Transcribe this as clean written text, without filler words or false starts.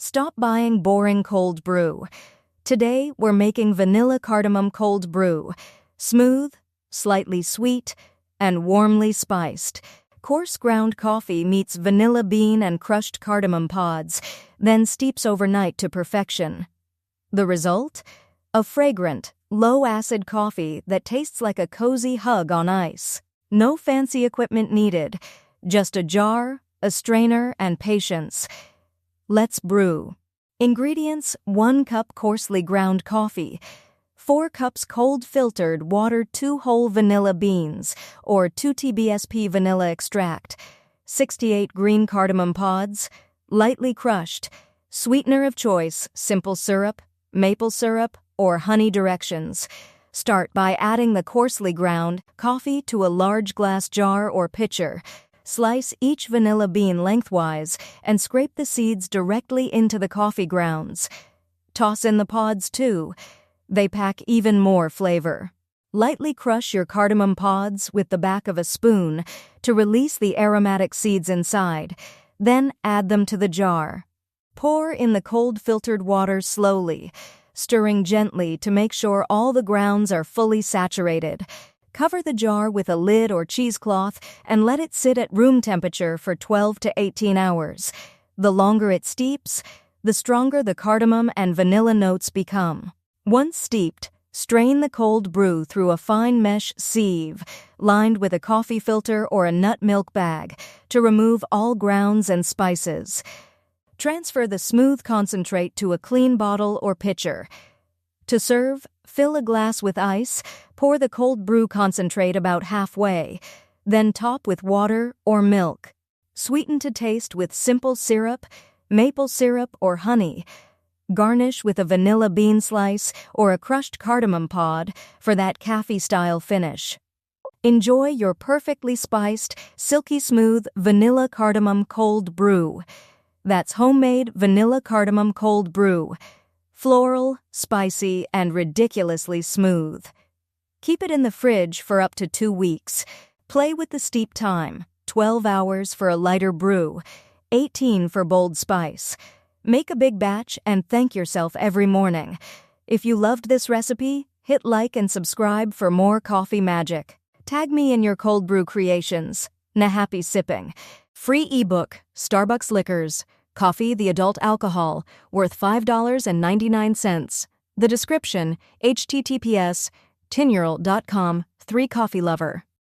Stop buying boring cold brew. Today, we're making vanilla cardamom cold brew. Smooth, slightly sweet, and warmly spiced. Coarse ground coffee meets vanilla bean and crushed cardamom pods, then steeps overnight to perfection. The result? A fragrant, low-acid coffee that tastes like a cozy hug on ice. No fancy equipment needed, just a jar, a strainer, and patience. Let's brew. Ingredients: 1 cup coarsely ground coffee, 4 cups cold filtered water 2 whole vanilla beans, or 2 tbsp vanilla extract, 68 green cardamom pods, lightly crushed, sweetener of choice, simple syrup, maple syrup, or honey. Directions: start by adding the coarsely ground coffee to a large glass jar or pitcher. Slice each vanilla bean lengthwise and scrape the seeds directly into the coffee grounds. Toss in the pods too. They pack even more flavor. Lightly crush your cardamom pods with the back of a spoon to release the aromatic seeds inside. Then add them to the jar. Pour in the cold filtered water slowly, stirring gently to make sure all the grounds are fully saturated. Cover the jar with a lid or cheesecloth and let it sit at room temperature for 12 to 18 hours. The longer it steeps, the stronger the cardamom and vanilla notes become. Once steeped, strain the cold brew through a fine mesh sieve lined with a coffee filter or a nut milk bag to remove all grounds and spices. Transfer the smooth concentrate to a clean bottle or pitcher. To serve, fill a glass with ice, pour the cold brew concentrate about halfway, then top with water or milk. Sweeten to taste with simple syrup, maple syrup, or honey. Garnish with a vanilla bean slice or a crushed cardamom pod for that cafe-style finish. Enjoy your perfectly spiced, silky smooth vanilla cardamom cold brew. That's homemade vanilla cardamom cold brew. Floral, spicy, and ridiculously smooth. Keep it in the fridge for up to 2 weeks. Play with the steep time: 12 hours for a lighter brew, 18 for bold spice. Make a big batch and thank yourself every morning. If you loved this recipe, hit like and subscribe for more coffee magic. Tag me in your cold brew creations. Na happy sipping. Free ebook, Starbucks Liquors. Coffee, the adult alcohol, worth $5.99. The description: https://tinyurl.com/3coffeelover.